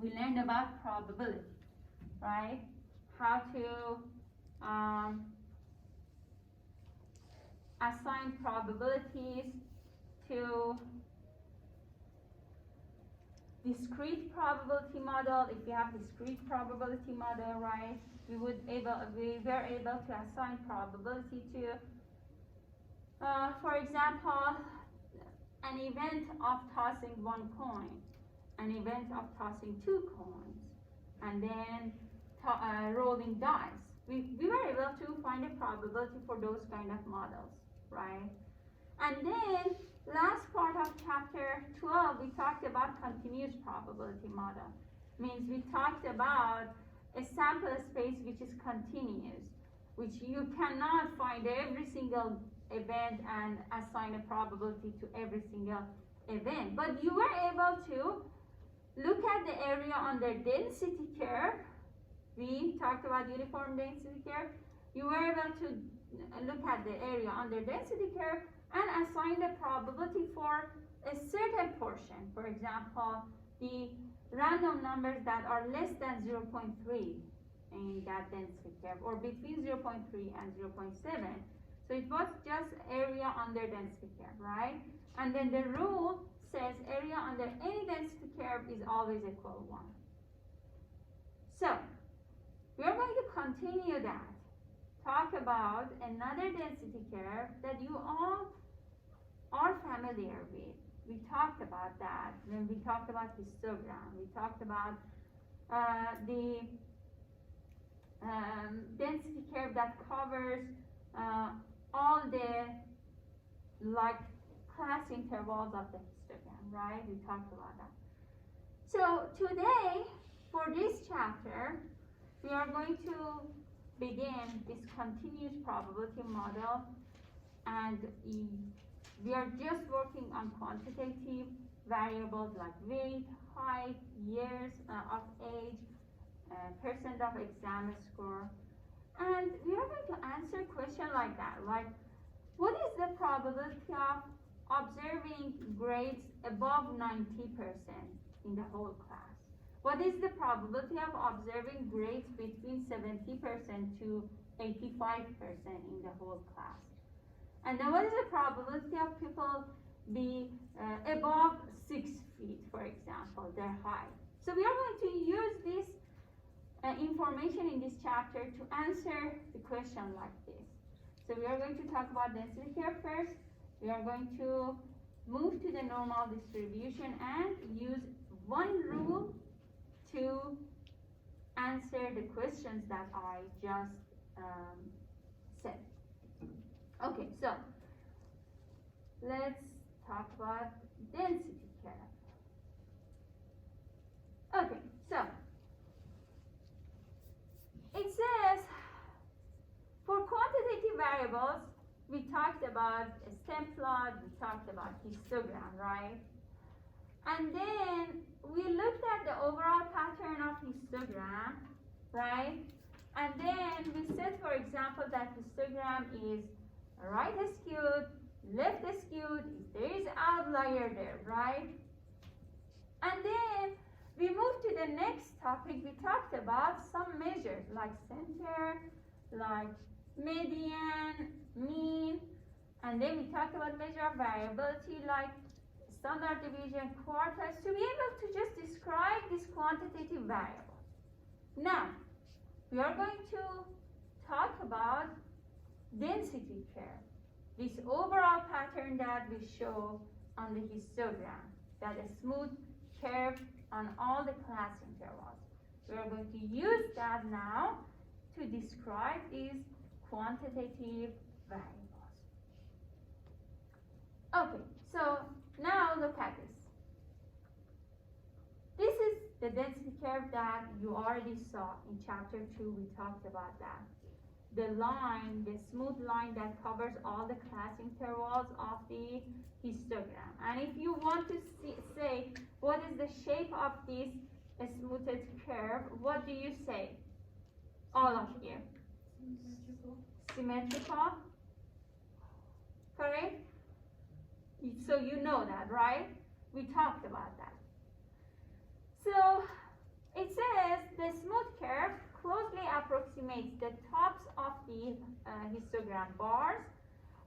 we learned about probability, right? How to assign probabilities to discrete probability model. If you have discrete probability model, right, we were able to assign probability to, for example, an event of tossing one coin, an event of tossing two coins, and then rolling dice. We were able to find a probability for those kind of models, right? And then last part of chapter 12, we talked about continuous probability model. Means we talked about a sample space which is continuous, which you cannot find every single event and assign a probability to every single event. But you were able to look at the area under density curve. We talked about uniform density curve. You were able to look at the area under density curve and assign the probability for a certain portion. For example, the random numbers that are less than 0.3 in that density curve, or between 0.3 and 0.7. So it was just area under density curve, right? And then the rule says area under any density curve is always equal to 1. So we are going to continue that. Talk about another density curve that you all are familiar with. We talked about that when we talked about histogram. We talked about the density curve that covers all the class intervals of the histogram, right? We talked about that. So today, for this chapter, we are going to begin this continuous probability model, and we are just working on quantitative variables like weight, height, years of age, percent of exam score. And we are going to answer a question like that, like, what is the probability of observing grades above 90% in the whole class? What is the probability of observing grades between 70% to 85% in the whole class? And then what is the probability of people be above 6 feet, for example, their height? So we are going to use this information in this chapter to answer the question like this. So we are going to talk about density curve first. We are going to move to the normal distribution and use one rule to answer the questions that I just said. Okay, so let's talk about density curve. Okay, so it says for quantitative variables, we talked about a stem plot, we talked about histogram, right? And then we looked at the overall pattern of histogram, right? And then we said, for example, that histogram is right skewed, left skewed, if there is outlier there, right? And then we moved to the next topic. We talked about some measures like center, like median, mean, and then we talked about measure of variability like standard deviation, quartiles, to be able to just describe this quantitative variable. Now, we are going to talk about density curve, this overall pattern that we show on the histogram, that a smooth curve on all the class intervals. We are going to use that now to describe these quantitative variables. Okay, so now look at this. This is the density curve that you already saw in chapter 2. We talked about that. The line, the smooth line that covers all the class intervals of the histogram. And if you want to say what is the shape of this smoothed curve, what do you say? All of you. Symmetrical. Correct? So you know that, right? We talked about that. So approximates the tops of the histogram bars?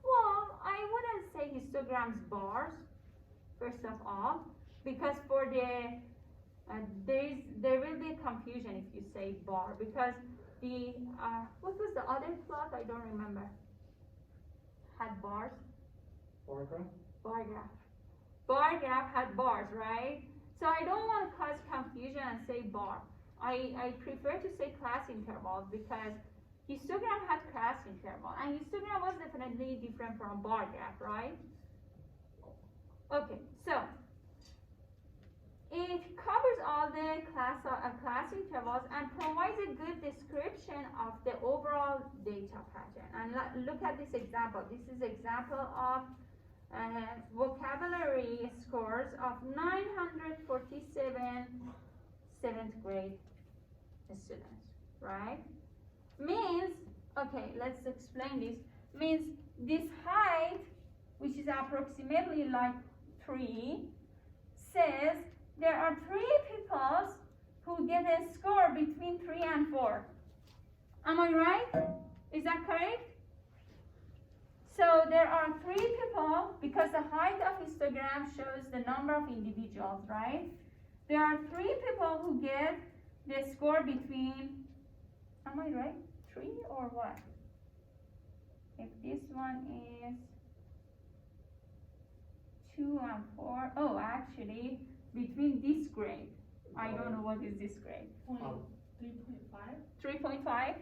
Well, I wouldn't say histograms bars, first of all, because for the there will be confusion if you say bar, because the what was the other plot? I don't remember. Had bars. Bar graph? Bar graph. Bar graph had bars, right? So I don't want to cause confusion and say bar. I prefer to say class intervals because histogram had class interval, and histogram was definitely different from bar graph, right? Okay, so it covers all the class intervals and provides a good description of the overall data pattern. And look at this example. This is example of vocabulary scores of 947 7th grade students, right? Means, okay, let's explain this. Means this height, which is approximately like 3, says there are 3 people who get a score between 3 and 4. Am I right? Is that correct? So there are 3 people, because the height of histogram shows the number of individuals, right? There are 3 people who get the score between, am I right? 3 or what? If this one is 2 and 4, oh, actually, between this grade. I don't know what is this grade. 3.5? 3.5?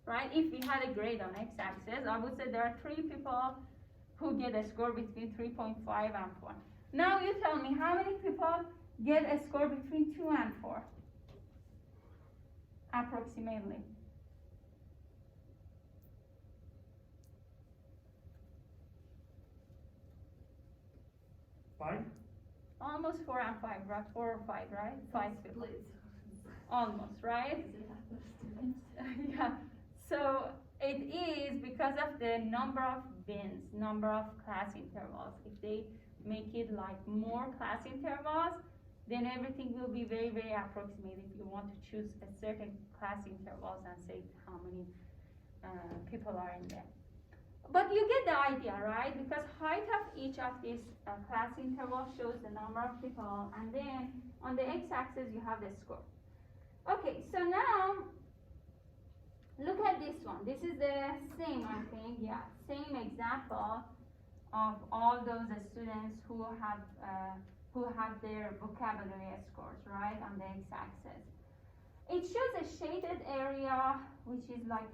Right? If we had a grade on x-axis, I would say there are 3 people who get a score between 3.5 and 4. Now you tell me, how many people get a score between 2 and 4? Approximately. Five? Almost 4 and 5, right? 4 or 5, right? 5 people. Almost, right? Yeah. So it is because of the number of bins, number of class intervals. If they make it like more class intervals, then everything will be very, very approximate if you want to choose a certain class intervals and say how many people are in there. But you get the idea, right? Because height of each of these class intervals shows the number of people, and then on the x-axis you have the score. Okay, so now look at this one. This is the same, I think, yeah, same example of all those students who have their vocabulary scores, right, on the x-axis. It shows a shaded area, which is like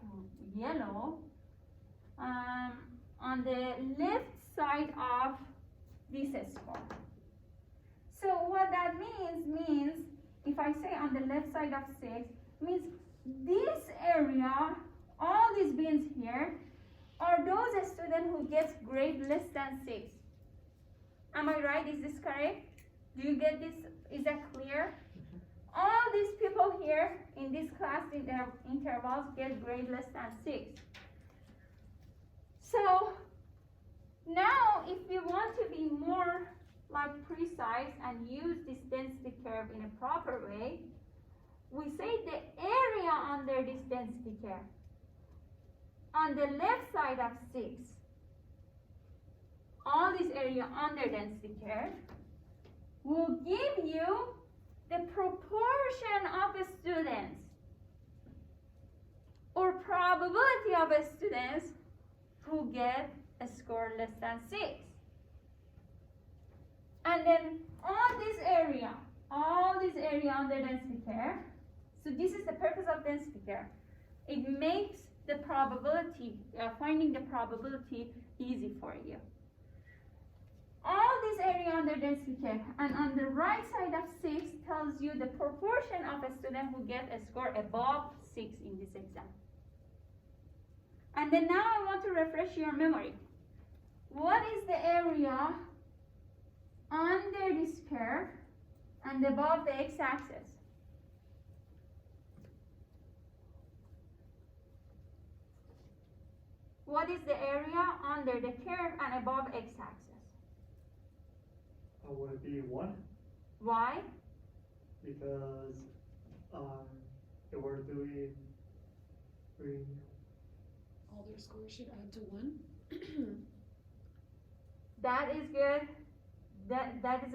yellow, on the left side of this score. So what that means, if I say on the left side of 6, means this area, all these bins here, are those students who get grade less than 6. Am I right? Is this correct? Do you get this? Is that clear? All these people here in this class intervals get grade less than 6. So now if we want to be more like precise and use this density curve in a proper way, we say the area under this density curve on the left side of 6, all this area under density curve will give you the proportion of students or probability of students who get a score less than 6. And then all this area under density curve, so this is the purpose of density curve. It makes the probability, finding the probability easy for you. All this area under density curve, and on the right side of 6 tells you the proportion of a student who get a score above 6 in this exam. And then now I want to refresh your memory. What is the area under this curve and above the x-axis? What is the area under the curve and above x-axis? Would it be 1? Why? because if we're doing green, All their scores should add to 1. That is good. That is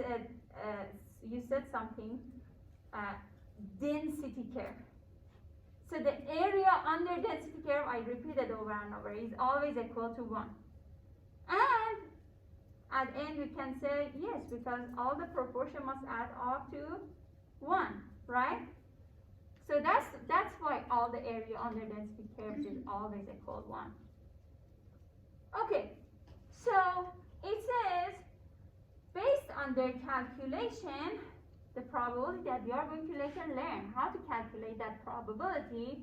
you said something. Density curve. So the area under density curve, I repeated over and over, is always equal to 1. And at end we can say yes, because all the proportion must add up to 1, right? So that's why all the area under density curves is always equal to 1. Okay, so it says based on their calculation, the probability that we are going to later learn how to calculate that probability,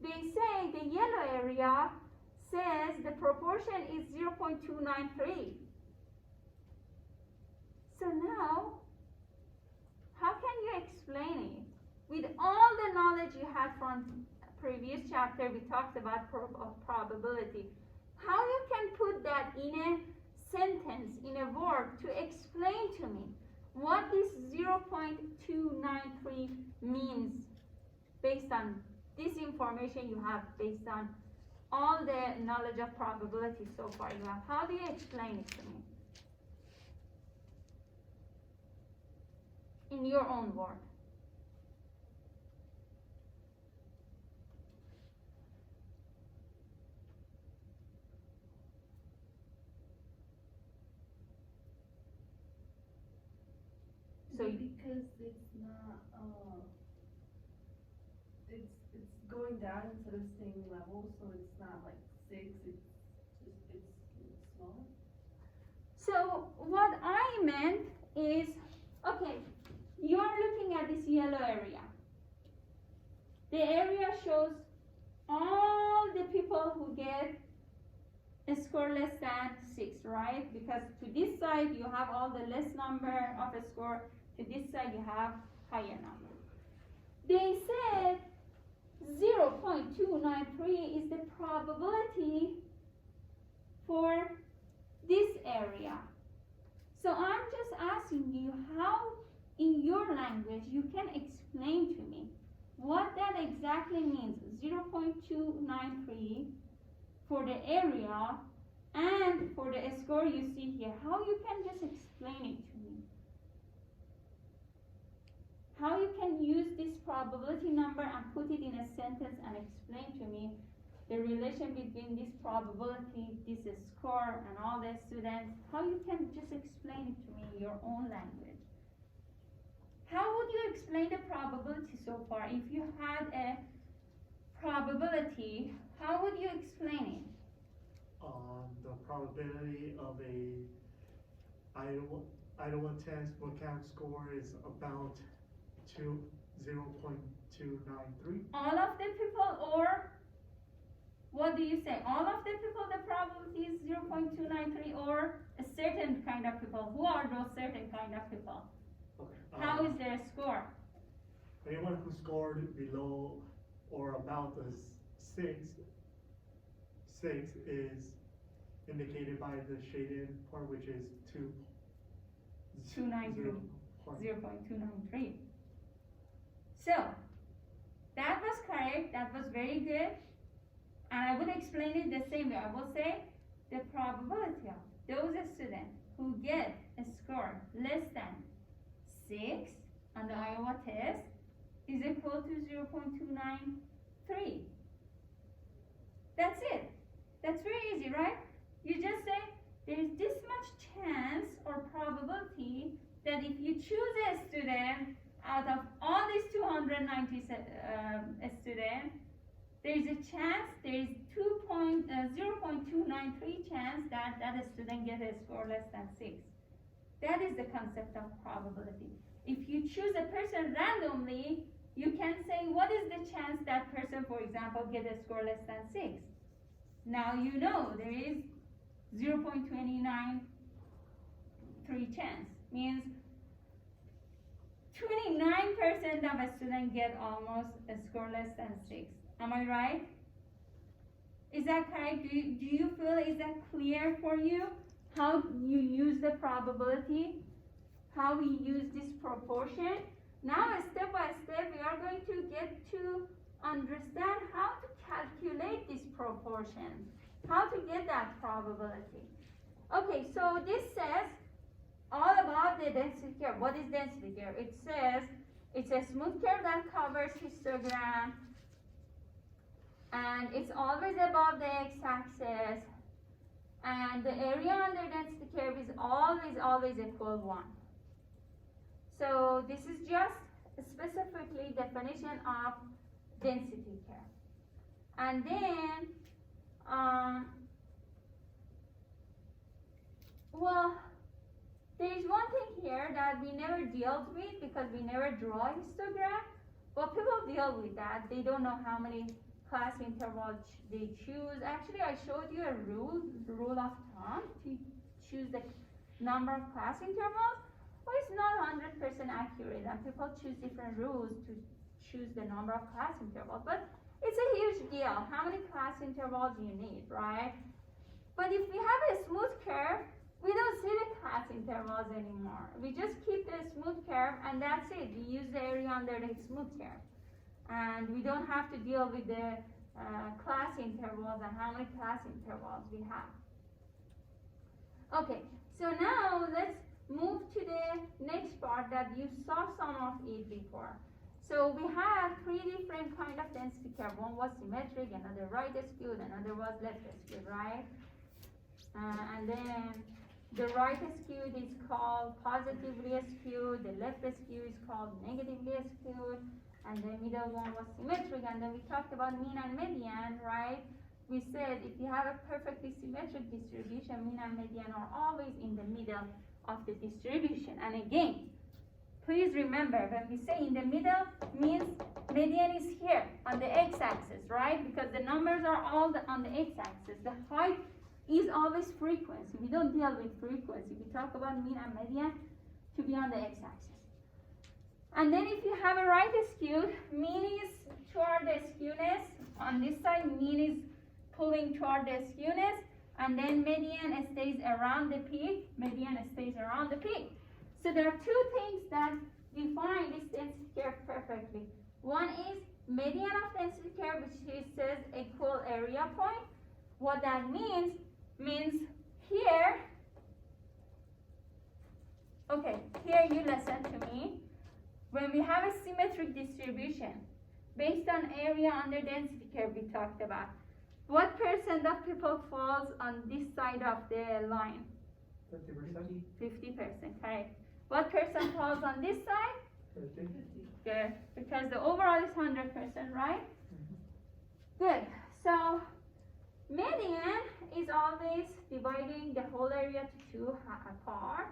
they say the yellow area says the proportion is 0.293. So now, how can you explain it? With all the knowledge you had from previous chapter, we talked about probability. How you can put that in a sentence, in a word, to explain to me what this 0.293 means based on this information you have, based on all the knowledge of probability so far you have. How do you explain it to me? In your own word. So because it's not it's going down instead of staying level, so it's not like 6, it's smaller. So what I meant is, okay, you are looking at this yellow area. The area shows all the people who get a score less than 6, right? Because to this side you have all the less number of a score, to this side you have higher number. They said 0.293 is the probability for this area. So I'm just asking you how in your language you can explain to me what that exactly means. 0.293 for the area and for the score you see here. How you can just explain it to me? How you can use this probability number and put it in a sentence and explain to me the relation between this probability, this score, and all the students? How you can just explain it to me in your own language? How would you explain the probability so far? If you had a probability, how would you explain it? The probability of a Iowa test mechanics score is about 0.293. All of the people, or what do you say? All of the people, the probability is 0.293, or a certain kind of people? Who are those certain kind of people? Okay. How is their score? Anyone who scored below or about the 6 is indicated by the shaded part, which is 0.293. So, that was correct, that was very good. And I would explain it the same way. I will say the probability of those students who get a score less than 6 on the Iowa test is equal to 0.293. That's it. That's very easy, right? You just say there's this much chance or probability that if you choose a student out of all these 290 students, there is a chance, there is 0.293 chance that a student gets a score less than 6. That is the concept of probability. If you choose a person randomly, you can say what is the chance that person, for example, gets a score less than 6. Now you know there is 0.293 chance, means 29% of a student get almost a score less than 6. Am I right? Is that correct? Do you feel, is that clear for you? How you use the probability? How we use this proportion? Now, step by step, we are going to get to understand how to calculate this proportion, how to get that probability. Okay, so this says all about the density curve. What is density curve? It says it's a smooth curve that covers histogram, and it's always above the x-axis, and the area under density curve is always equal 1. So this is just specifically definition of density curve. And then, well, there is one thing here that we never dealt with because we never draw a histogram, but people deal with that. They don't know how many class intervals they choose. Actually, I showed you a rule of thumb to choose the number of class intervals. Well, it's not 100% accurate, and people choose different rules to choose the number of class intervals, but it's a huge deal how many class intervals you need, right? But if we have a smooth curve, we don't see the class intervals anymore. We just keep the smooth curve, and that's it. We use the area under the smooth curve, and we don't have to deal with the class intervals and how many class intervals we have. Okay, so now let's move to the next part that you saw some of it before. So we have 3 different kind of density curve. One was symmetric, another right skewed, another was left skewed, right? And then the right skewed is called positively skewed, the left skewed is called negatively skewed, and the middle one was symmetric. And then we talked about mean and median, right? We said if you have a perfectly symmetric distribution, mean and median are always in the middle of the distribution. And again, please remember, when we say in the middle, means median is here on the x-axis, right? Because the numbers are all on the x-axis. The height is always frequency. We don't deal with frequency. We talk about mean and median to be on the x-axis. And then if you have a right skewed, mean is toward the skewness. On this side, mean is pulling toward the skewness. And then median stays around the peak. Median stays around the peak. So there are 2 things that define this density curve perfectly. One is median of density curve, which says equal area point. What that means here, okay, here you listen to me. When we have a symmetric distribution based on area under density curve we talked about, what percent of people falls on this side of the line? 50%. 50%, correct. What percent falls on this side? 50. Good, because the overall is 100%, right? Good, so median is always dividing the whole area to 2 apart.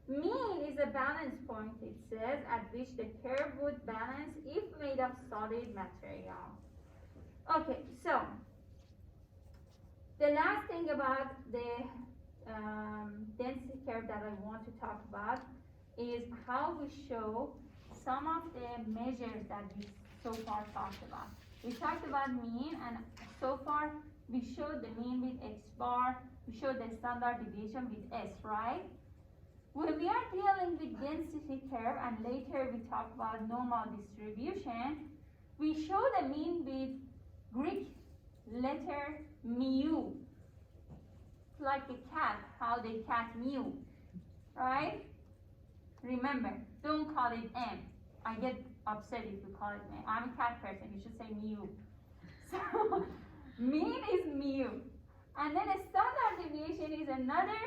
Mean is a balance point, it says, at which the curve would balance if made of solid material. Okay, so the last thing about the density curve that I want to talk about is how we show some of the measures that we so far talked about. We talked about mean, and so far we showed the mean with x bar, we showed the standard deviation with s, right? When we are dealing with density curve, and later we talk about normal distribution, we show the mean with Greek letter mu, like a cat, how they cat mew, right? Remember, don't call it M. I get upset if you call it M. I'm a cat person, you should say mew. So, mean is mu. And then a standard deviation is another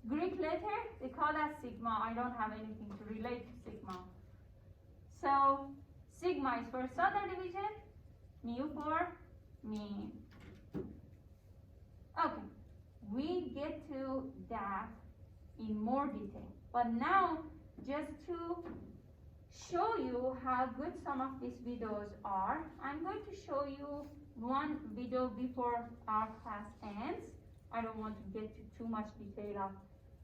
Greek letter, they call that sigma. I don't have anything to relate to sigma. So, sigma is for standard deviation, mu for mean. Okay, we get to that in more detail. But now, just to show you how good some of these videos are, I'm going to show you one video before our class ends. I don't want to get to too much detail of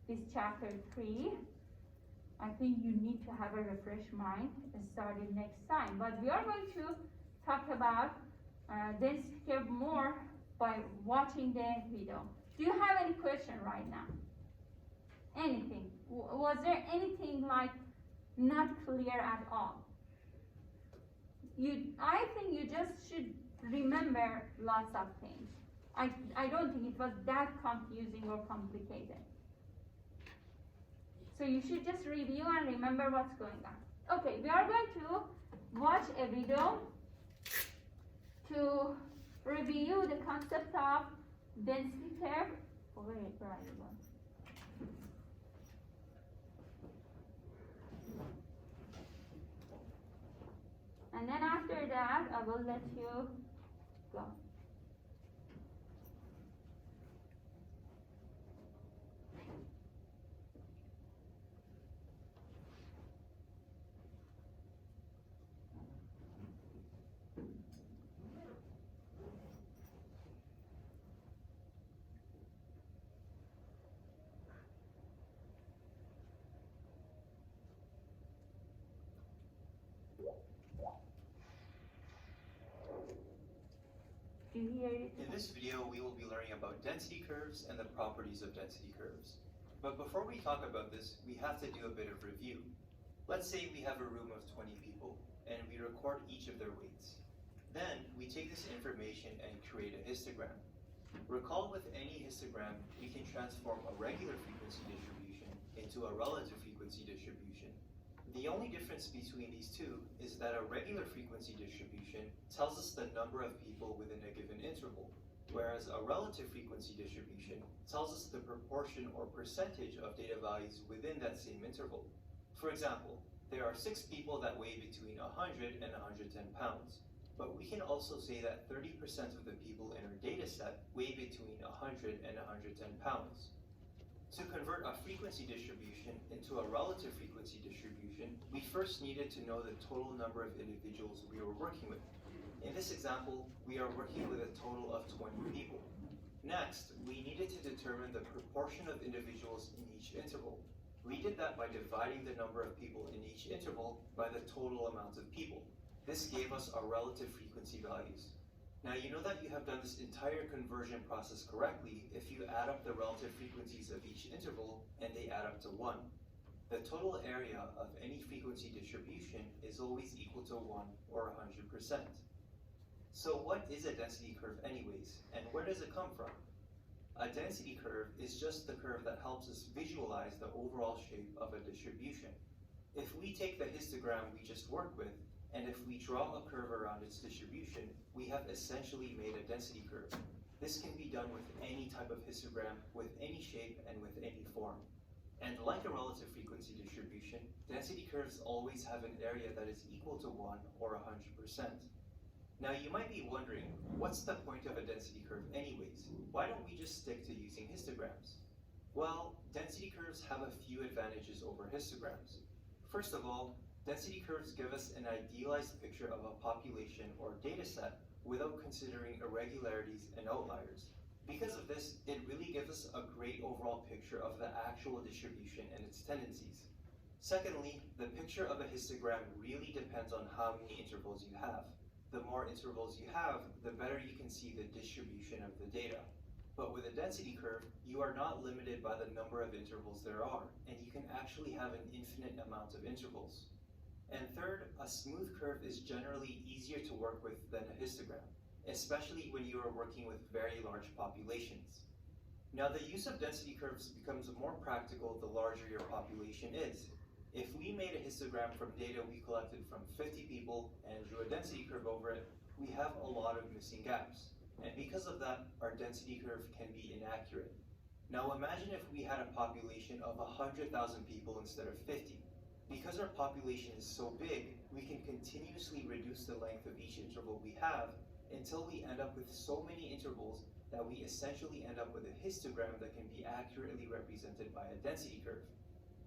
this chapter 3. I think you need to have a refreshed mind and start it next time. But we are going to talk about density curve more by watching the video. Do you have any question right now? Anything? Was there anything like not clear at all? I think you just should remember lots of things. I don't think it was that confusing or complicated. So you should just review and remember what's going on. Okay, we are going to watch a video to review the concept of density curve. Oh, where are you going? And then after that, I will let you go. Do you hear it? In this video, we will be learning about density curves and the properties of density curves. But before we talk about this, we have to do a bit of review. Let's say we have a room of 20 people, and we record each of their weights. Then, we take this information and create a histogram. Recall with any histogram, we can transform a regular frequency distribution into a relative frequency distribution. The only difference between these two is that a regular frequency distribution tells us the number of people within a given interval, whereas a relative frequency distribution tells us the proportion or percentage of data values within that same interval. For example, there are 6 people that weigh between 100 and 110 pounds, but we can also say that 30% of the people in our data set weigh between 100 and 110 pounds. To convert a frequency distribution into a relative frequency distribution, we first needed to know the total number of individuals we were working with. In this example, we are working with a total of 20 people. Next, we needed to determine the proportion of individuals in each interval. We did that by dividing the number of people in each interval by the total amount of people. This gave us our relative frequency values. Now you know that you have done this entire conversion process correctly if you add up the relative frequencies of each interval and they add up to 1. The total area of any frequency distribution is always equal to 1 or 100%. So what is a density curve anyways, and where does it come from? A density curve is just the curve that helps us visualize the overall shape of a distribution. If we take the histogram we just worked with, and if we draw a curve around its distribution, we have essentially made a density curve. This can be done with any type of histogram, with any shape, and with any form. And like a relative frequency distribution, density curves always have an area that is equal to 1 or 100%. Now you might be wondering, what's the point of a density curve anyways? Why don't we just stick to using histograms? Well, density curves have a few advantages over histograms. First of all, density curves give us an idealized picture of a population or data set without considering irregularities and outliers. Because of this, it really gives us a great overall picture of the actual distribution and its tendencies. Secondly, the picture of a histogram really depends on how many intervals you have. The more intervals you have, the better you can see the distribution of the data. But with a density curve, you are not limited by the number of intervals there are, and you can actually have an infinite amount of intervals. And third, a smooth curve is generally easier to work with than a histogram, especially when you are working with very large populations. Now, the use of density curves becomes more practical the larger your population is. If we made a histogram from data we collected from 50 people and drew a density curve over it, we have a lot of missing gaps. And because of that, our density curve can be inaccurate. Now imagine if we had a population of 100,000 people instead of 50. Because our population is so big, we can continuously reduce the length of each interval we have until we end up with so many intervals that we essentially end up with a histogram that can be accurately represented by a density curve.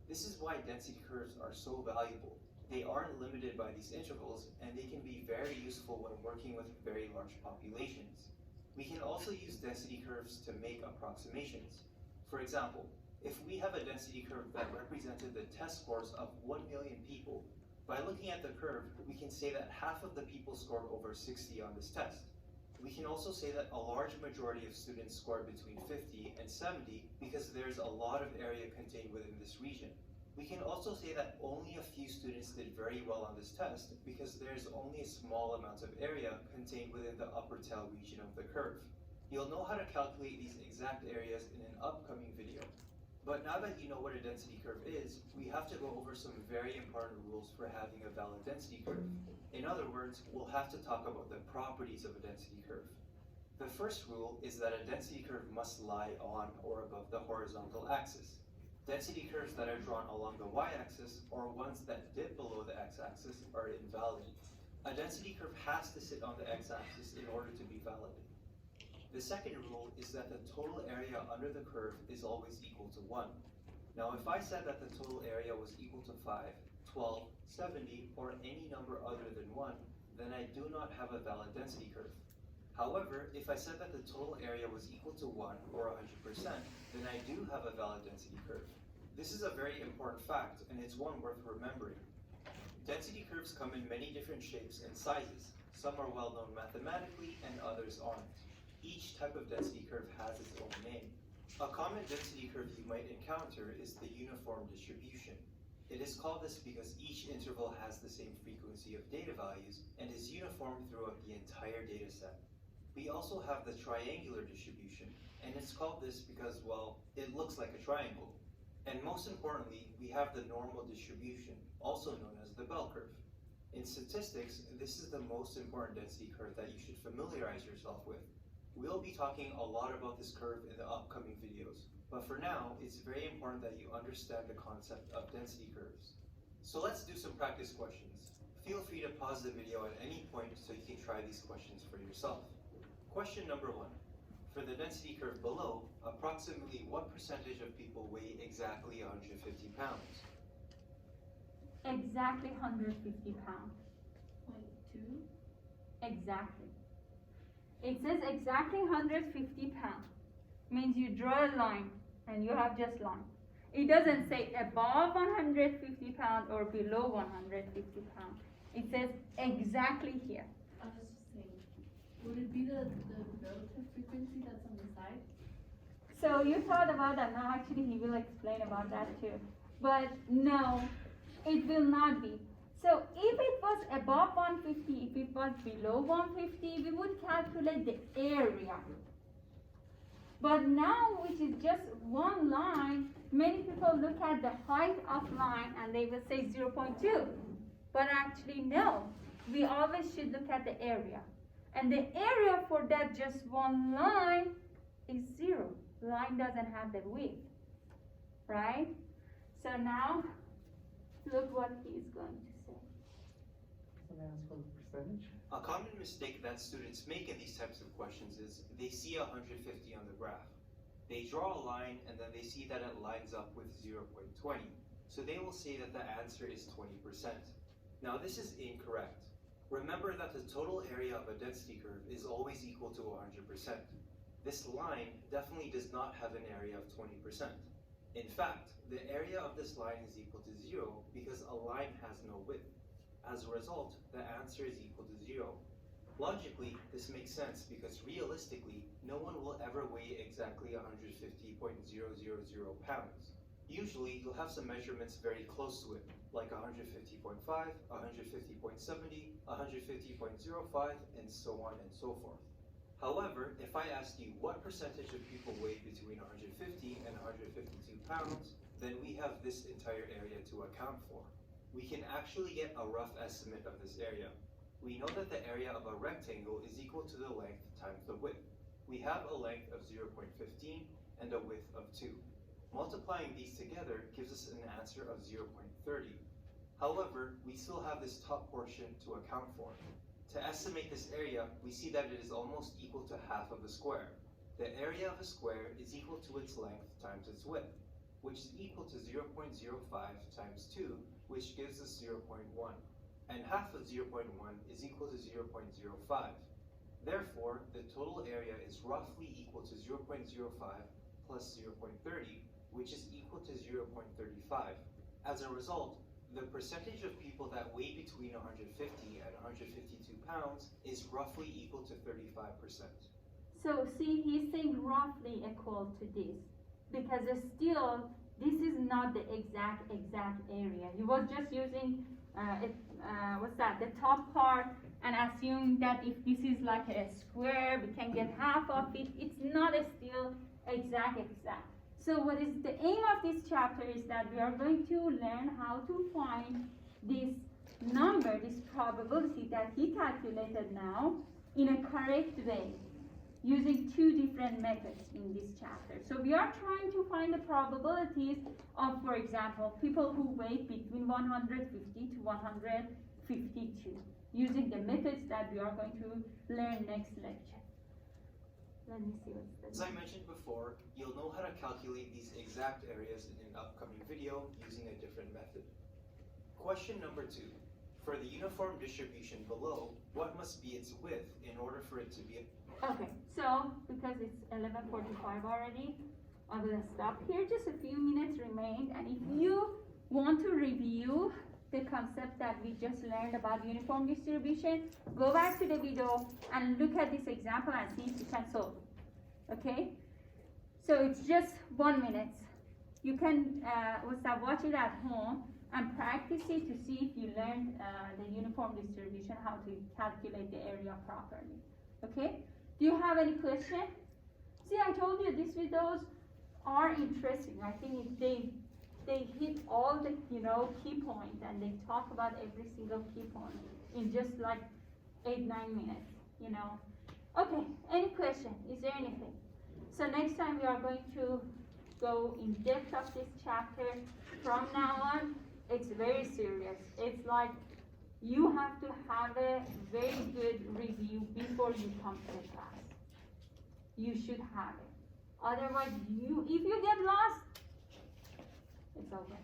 This is why density curves are so valuable. They aren't limited by these intervals, and they can be very useful when working with very large populations. We can also use density curves to make approximations. For example, if we have a density curve that represented the test scores of 1 million people, by looking at the curve, we can say that half of the people scored over 60 on this test. We can also say that a large majority of students scored between 50 and 70 because there's a lot of area contained within this region. We can also say that only a few students did very well on this test because there's only a small amount of area contained within the upper tail region of the curve. You'll know how to calculate these exact areas in an upcoming video. But now that you know what a density curve is, we have to go over some very important rules for having a valid density curve. In other words, we'll have to talk about the properties of a density curve. The first rule is that a density curve must lie on or above the horizontal axis. Density curves that are drawn along the y-axis or ones that dip below the x-axis are invalid. A density curve has to sit on the x-axis in order to be valid. The second rule is that the total area under the curve is always equal to 1. Now if I said that the total area was equal to 5, 12, 70, or any number other than 1, then I do not have a valid density curve. However, if I said that the total area was equal to 1 or 100%, then I do have a valid density curve. This is a very important fact, and it's one worth remembering. Density curves come in many different shapes and sizes. Some are well known mathematically and others aren't. Each type of density curve has its own name. A common density curve you might encounter is the uniform distribution. It is called this because each interval has the same frequency of data values and is uniform throughout the entire data set. We also have the triangular distribution, and it's called this because, well, it looks like a triangle. And most importantly, we have the normal distribution, also known as the bell curve. In statistics, this is the most important density curve that you should familiarize yourself with. We'll be talking a lot about this curve in the upcoming videos, but for now, it's very important that you understand the concept of density curves. So let's do some practice questions. Feel free to pause the video at any point so you can try these questions for yourself. Question number 1. For the density curve below, approximately what percentage of people weigh exactly 150 pounds? Exactly 150 pounds. 0.2. Exactly. It says exactly 150 pounds. Means you draw a line and you have just line. It doesn't say above 150 pounds or below 150 pounds. It says exactly here. I was just saying, would it be the relative frequency that's on the side? So you thought about that. Now actually he will explain about that too. But no, it will not be. So if it was above 150, if it was below 150, we would calculate the area. But now, which is just one line, many people look at the height of line and they will say 0.2. But actually no, we always should look at the area. And the area for that just one line is 0. Line doesn't have the width, right? So now, look what he is going to say. Somebody ask for the percentage? A common mistake that students make in these types of questions is they see 150 on the graph. They draw a line and then they see that it lines up with 0.20. So they will say that the answer is 20%. Now this is incorrect. Remember that the total area of a density curve is always equal to 100%. This line definitely does not have an area of 20%. In fact, the area of this line is equal to 0 because a line has no width. As a result, the answer is equal to 0. Logically, this makes sense because realistically, no one will ever weigh exactly 150.000 pounds. Usually, you'll have some measurements very close to it, like 150.5, 150.70, 150.05, and so on and so forth. However, if I asked you what percentage of people weigh between 150 and 152 pounds, then we have this entire area to account for. We can actually get a rough estimate of this area. We know that the area of a rectangle is equal to the length times the width. We have a length of 0.15 and a width of 2. Multiplying these together gives us an answer of 0.30. However, we still have this top portion to account for. To estimate this area, we see that it is almost equal to half of a square. The area of a square is equal to its length times its width, which is equal to 0.05 times 2, which gives us 0.1. And half of 0.1 is equal to 0.05. Therefore, the total area is roughly equal to 0.05 plus 0.30, which is equal to 0.35. As a result, the percentage of people that weigh between 150 and 152 pounds is roughly equal to 35%. So see, he's saying roughly equal to this because still this is not the exact area. He was just using the top part, and assume that if this is like a square, we can get half of it. It's not still exact. So what is the aim of this chapter is that we are going to learn how to find this number, this probability that he calculated now in a correct way, using two different methods in this chapter. So we are trying to find the probabilities of, for example, people who weigh between 150 to 152, using the methods that we are going to learn next lecture. Let me see what's the As I mentioned before, you'll know how to calculate these exact areas in an upcoming video using a different method. Question number 2. For the uniform distribution below, what must be its width in order for it to be Okay, so because it's 11:45 already, I will stop here. Just a few minutes remain, and if you want to review the concept that we just learned about uniform distribution, go back to the video and look at this example and see if you can solve it. Okay? So it's just 1 minute. You can watch it at home and practice it to see if you learned the uniform distribution, how to calculate the area properly. Okay? Do you have any question? See, I told you these videos are interesting. I think they hit all the key points, and they talk about every single key point in just like 8-9 minutes. Okay, any question? Is there anything? So next time we are going to go in depth of this chapter. From now on, it's very serious. It's like you have to have a very good review before you come to the class. You should have it. Otherwise, if you get lost, it's over.